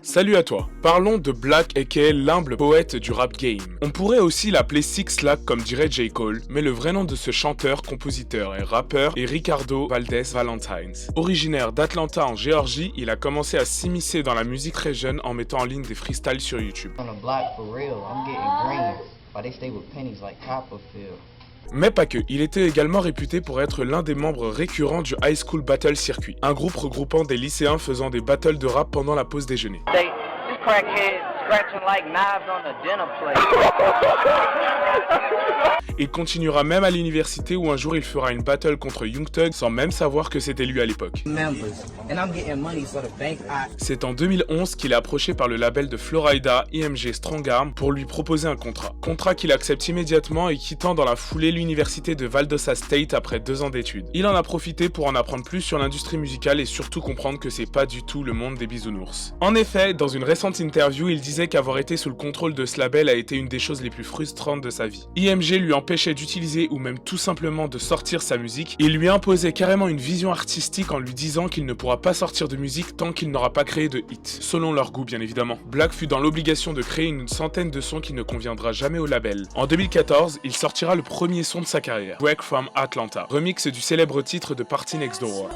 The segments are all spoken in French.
Salut à toi, parlons de Black aka l'humble poète du rap game. On pourrait aussi l'appeler Six Lack comme dirait J. Cole, mais le vrai nom de ce chanteur, compositeur et rappeur est Ricardo Valdez Valentines. Originaire d'Atlanta en Géorgie, il a commencé à s'immiscer dans la musique très jeune en mettant en ligne des freestyles sur YouTube. Mais pas que, il était également réputé pour être l'un des membres récurrents du High School Battle Circuit, un groupe regroupant des lycéens faisant des battles de rap pendant la pause déjeuner. Il continuera même à l'université où un jour il fera une battle contre Young Thug sans même savoir que c'était lui à l'époque. C'est en 2011 qu'il est approché par le label de Florida, IMG Strong Arm, pour lui proposer un contrat. Contrat qu'il accepte immédiatement et quittant dans la foulée l'université de Valdosta State après 2 ans d'études. Il en a profité pour en apprendre plus sur l'industrie musicale et surtout comprendre que c'est pas du tout le monde des bisounours. En effet, dans une récente interview, il disait qu'avoir été sous le contrôle de ce label a été une des choses les plus frustrantes de sa vie. IMG lui empêchait d'utiliser ou même tout simplement de sortir sa musique et lui imposait carrément une vision artistique en lui disant qu'il ne pourra pas sortir de musique tant qu'il n'aura pas créé de hits, selon leur goût bien évidemment. Black fut dans l'obligation de créer une centaine de sons qui ne conviendra jamais au label. En 2014, il sortira le premier son de sa carrière, Break from Atlanta, remix du célèbre titre de Party Next Door.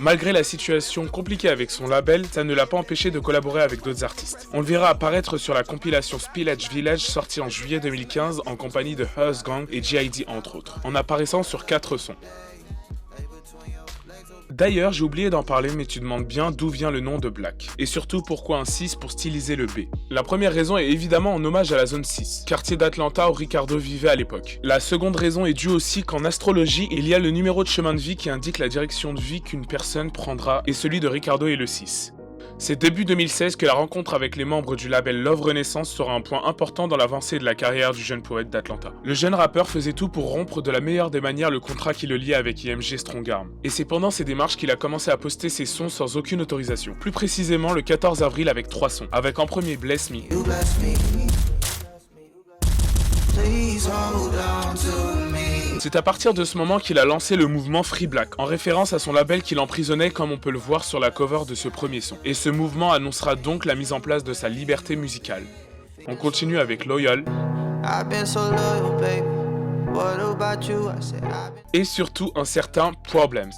Malgré la situation compliquée avec son label, ça ne l'a pas empêché de collaborer avec d'autres artistes. On le verra apparaître sur la compilation Spillage Village sortie en juillet 2015 en compagnie de Hearst Gang et G.I.D. entre autres, en apparaissant sur 4 sons. D'ailleurs, j'ai oublié d'en parler, mais tu demandes bien d'où vient le nom de Black. Et surtout, pourquoi un 6 pour styliser le B. La première raison est évidemment en hommage à la zone 6, quartier d'Atlanta où Ricardo vivait à l'époque. La seconde raison est due aussi qu'en astrologie, il y a le numéro de chemin de vie qui indique la direction de vie qu'une personne prendra, et celui de Ricardo est le 6. C'est début 2016 que la rencontre avec les membres du label Love Renaissance sera un point important dans l'avancée de la carrière du jeune poète d'Atlanta. Le jeune rappeur faisait tout pour rompre de la meilleure des manières le contrat qui le liait avec IMG Strong Arm. Et c'est pendant ces démarches qu'il a commencé à poster ses sons sans aucune autorisation. Plus précisément le 14 avril avec 3 sons, avec en premier Bless Me. C'est à partir de ce moment qu'il a lancé le mouvement Free Black, en référence à son label qu'il emprisonnait comme on peut le voir sur la cover de ce premier son. Et ce mouvement annoncera donc la mise en place de sa liberté musicale. On continue avec Loyal. Et surtout un certain Problems.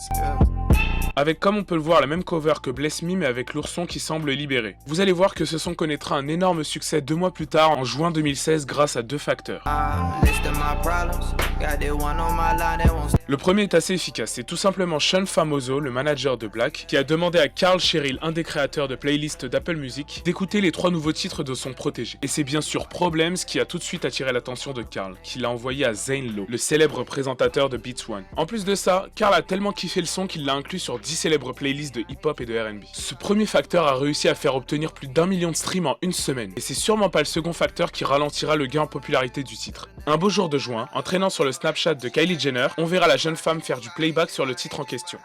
Avec, comme on peut le voir, la même cover que Bless Me mais avec l'ourson qui semble libéré. Vous allez voir que ce son connaîtra un énorme succès 2 mois plus tard, en juin 2016, grâce à 2 facteurs. Le premier est assez efficace, c'est tout simplement Sean Famoso, le manager de Black, qui a demandé à Carl Cheryl, un des créateurs de playlists d'Apple Music, d'écouter les 3 nouveaux titres de son protégé. Et c'est bien sûr Problems qui a tout de suite attiré l'attention de Carl, qui l'a envoyé à Zane Lowe, le célèbre présentateur de Beats One. En plus de ça, Carl a tellement kiffé le son qu'il l'a inclus sur 10 célèbres playlists de hip-hop et de R&B. Ce premier facteur a réussi à faire obtenir plus d'1 million de streams en 1 semaine, et c'est sûrement pas le second facteur qui ralentira le gain en popularité du titre. Un beau jour de juin, en traînant sur le Snapchat de Kylie Jenner, on verra la jeune femme faire du playback sur le titre en question.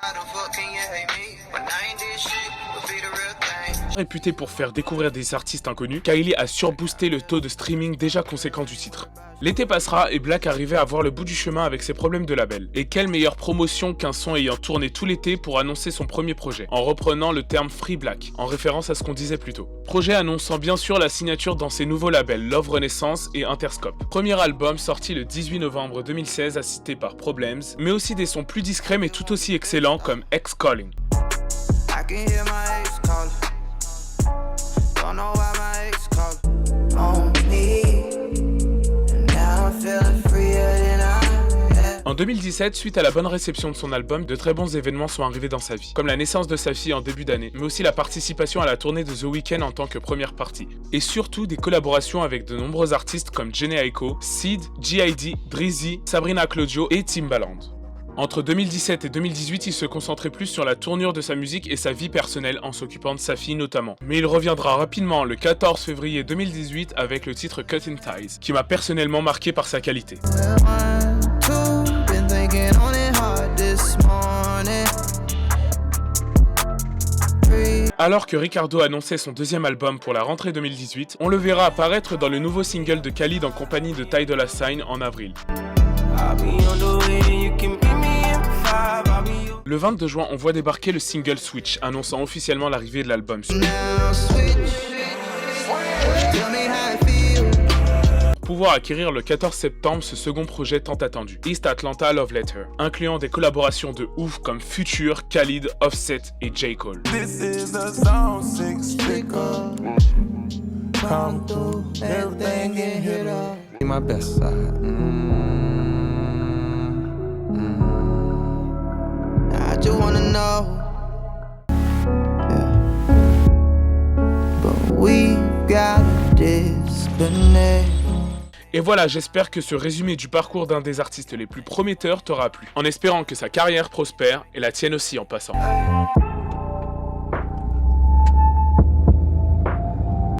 Réputée pour faire découvrir des artistes inconnus, Kylie a surboosté le taux de streaming déjà conséquent du titre. L'été passera et Black arrivait à voir le bout du chemin avec ses problèmes de label. Et quelle meilleure promotion qu'un son ayant tourné tout l'été pour annoncer son premier projet, en reprenant le terme Free Black, en référence à ce qu'on disait plus tôt. Projet annonçant bien sûr la signature dans ses nouveaux labels Love Renaissance et Interscope. Premier album sorti le 18 novembre 2016 assisté par Problems, mais aussi des sons plus discrets mais tout aussi excellents comme Ex Calling. En 2017, suite à la bonne réception de son album, de très bons événements sont arrivés dans sa vie, comme la naissance de sa fille en début d'année, mais aussi la participation à la tournée de The Weeknd en tant que première partie, et surtout des collaborations avec de nombreux artistes comme Jhené Aiko, Sid, G.I.D., Drizzy, Sabrina Claudio et Timbaland. Entre 2017 et 2018, il se concentrait plus sur la tournure de sa musique et sa vie personnelle en s'occupant de sa fille notamment. Mais il reviendra rapidement le 14 février 2018 avec le titre Cutting Ties, qui m'a personnellement marqué par sa qualité. Alors que Ricardo annonçait son deuxième album pour la rentrée 2018, on le verra apparaître dans le nouveau single de Khalid en compagnie de Ty Dolla $ign en avril. Le 22 juin, on voit débarquer le single Switch, annonçant officiellement l'arrivée de l'album. Pour pouvoir acquérir le 14 septembre ce second projet tant attendu, East Atlanta Love Letter, incluant des collaborations de ouf comme Future, Khalid, Offset et J. Cole. Et voilà, j'espère que ce résumé du parcours d'un des artistes les plus prometteurs t'aura plu, en espérant que sa carrière prospère et la tienne aussi en passant.